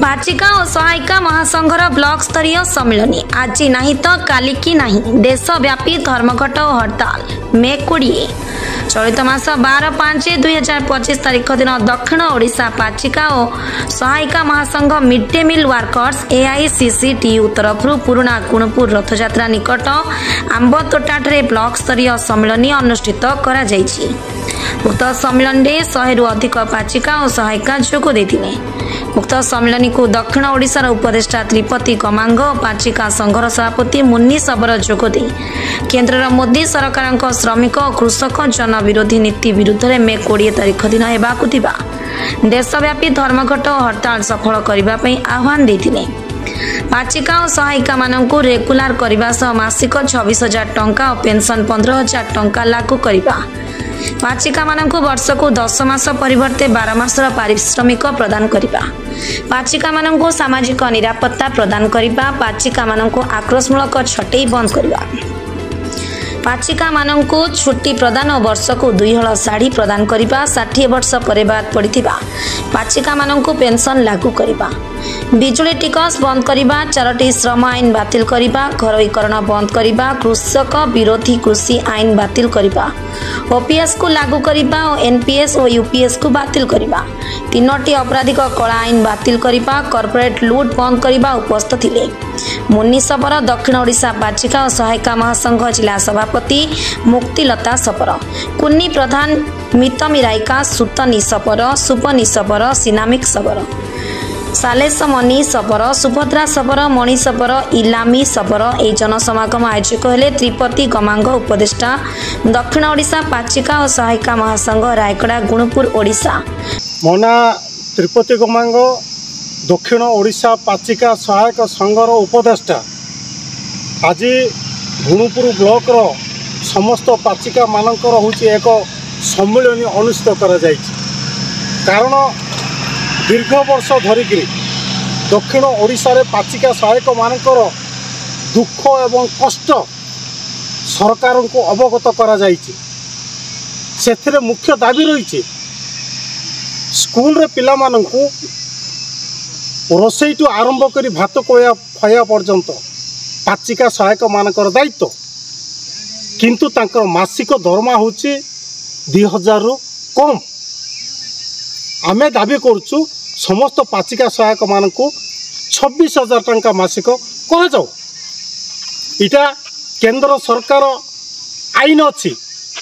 पाचिका और सहायिका महासंघर ब्लॉक स्तरीय सम्मिलनी आज नहीं तो काली की नहीं देशव्यापी धर्मघट और हड़ताल मे 20 चलित मास 12/5/2025 तारीख दिन दक्षिण ओडिशा पाचिका और सहायिका महासंघ mid day meal workers AICCTU तरफ पुराना गुणपुर रथयात्रा निकट आंबतोटाठे ब्लॉक स्तरीय सम्मिलनी अनुष्ठित करा जायछि। उक्त सम्मिलन में 100 रु अधिक पाचिका और सहायिका जोग देथिले। उक्त सम्मिलनी को दक्षिण ओडिशार उपदेष्टा त्रिपति गमांग और पाचिका संघर सभापति मुन्नी सबर जोगदे केन्द्र मोदी सरकार श्रमिक और कृषक जन विरोधी नीति विरुद्ध में मे 20 तारीख दिन हेबाकु थिबा देशव्यापी धर्मघट और हड़ताल सफल करने आह्वान देथिले। पाचिका और सहायिका मानक रेगुलार करने सह मासिक 26,000 टंका और पेंशन 15,000 टंका लागू करने पाचिका मानक वर्ष को 10 मास परिवर्ते 12 मासर पारिश्रमिक प्रदान करने पाचिका मानक सामाजिक निरापत्ता प्रदान करने पाचिका मानक आक्रोशमूलक छटई बंद करने पाचिका मानक छुट्टी प्रदान और वर्ष को 2 हल शाढ़ी प्रदान करने 60 वर्ष पर बाद पड़ता पाचिका मानक पेंशन लागू करने बिजुली टिकस बंद करने 4टी श्रम आईन बातिल करने घरोईकरण बंद करने कृषक विरोधी कृषि आईन बातिल करने OPS को लागू करने और NPS और UPS को बातिल करने 3टी आपराधिक कला आईन बातिल करने कॉर्पोरेट लूट बंद करने उपस्थित थिले। मुन्नी सबर दक्षिण ओडिशा पाचिका और सहायिका महासंघ जिला सभापति मुक्तिलता सपर कुन्नी प्रधान मितमी रायका सुतनी सपर सुपनी सबर सिनामिक सबर सालेश मनी सबर सुभद्रा सबर मणि सबर इलामी सबर ए जनसमागम आयोजक हेले त्रिपति गमांग उपदेष्टा दक्षिण ओडिशा पाचिका और सहायिका महासंघ रायगड़ा गुणपुर ओडिशा। मोना त्रिपति गमांग दक्षिण ओडिशा पाचिका सहायक संघर उपदेष्टा आज गुणुपुर ब्लॉक रो समस्त पाचिका मानकर होची एक सम्मेलन अनुष्ठित करा जायछि। कारण दीर्घ वर्ष धरिक दक्षिण ओडिशा रे पाचिका सहायक मानकर दुख एवं कष्ट सरकार को अवगत करा जायछि। सेथिरे मुख्य दाबी रही स्कूल रे पिला मानकु रोसई टू आरंभ कर भात खुआ पर्यंत पाचिका सहायक मानकर दायित्व किंतु तांकर मासिक दरमा होची 2,000 रु कम। आमे दाबी करुचु समस्त पाचिका सहायक मानकु 26,000 टंका मासिक करा जाऊ। इटा केंद्र सरकार आईन अच्छी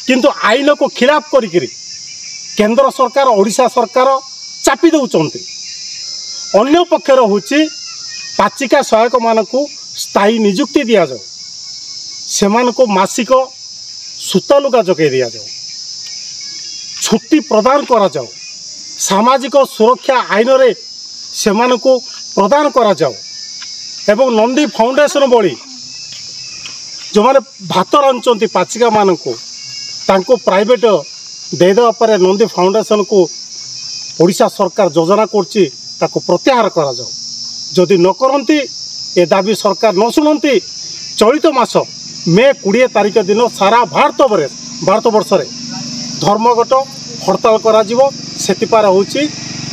किंतु आईन को खिलाफ करी केंद्र सरकार ओडिशा सरकार चापी दउचंती। अन्य पक्षर होची पाचिका सहायक मानकु स्थायी नियुक्ति दिया जाऊ से मासिक सूता लुगा जगै दिया जाऊ छुट्टी प्रदान करा जाऊ सामाजिक सुरक्षा आईन रे से प्रदान करा जाऊ एवं नंदी फाउंडेशन भली जो माने भात रांधुचंती पाचिका मानकु तांको प्राइवेट देदेवा पर नंदी फाउंडेशन को ओडिशा सरकार योजना करछि ताको प्रत्याहार करा जाऊ। जदि न करंती ए दाबी सरकार न शुणती चलित मास मे 20 तारीख दिन सारा भारत वर्ष रे धर्मघट हड़ताल करा जिवो सेतिपार होची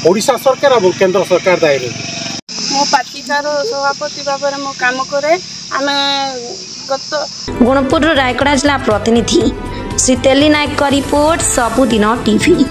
ओडिशा सरकार और केंद्र सरकार दायी रही। मो पाचिकार सभापति भाव में मो काम करे आमे गत गुणपुर रायगड़ा जिला प्रतिनिधि श्री तेली नायक का रिपोर्ट सबुदिन टीवी।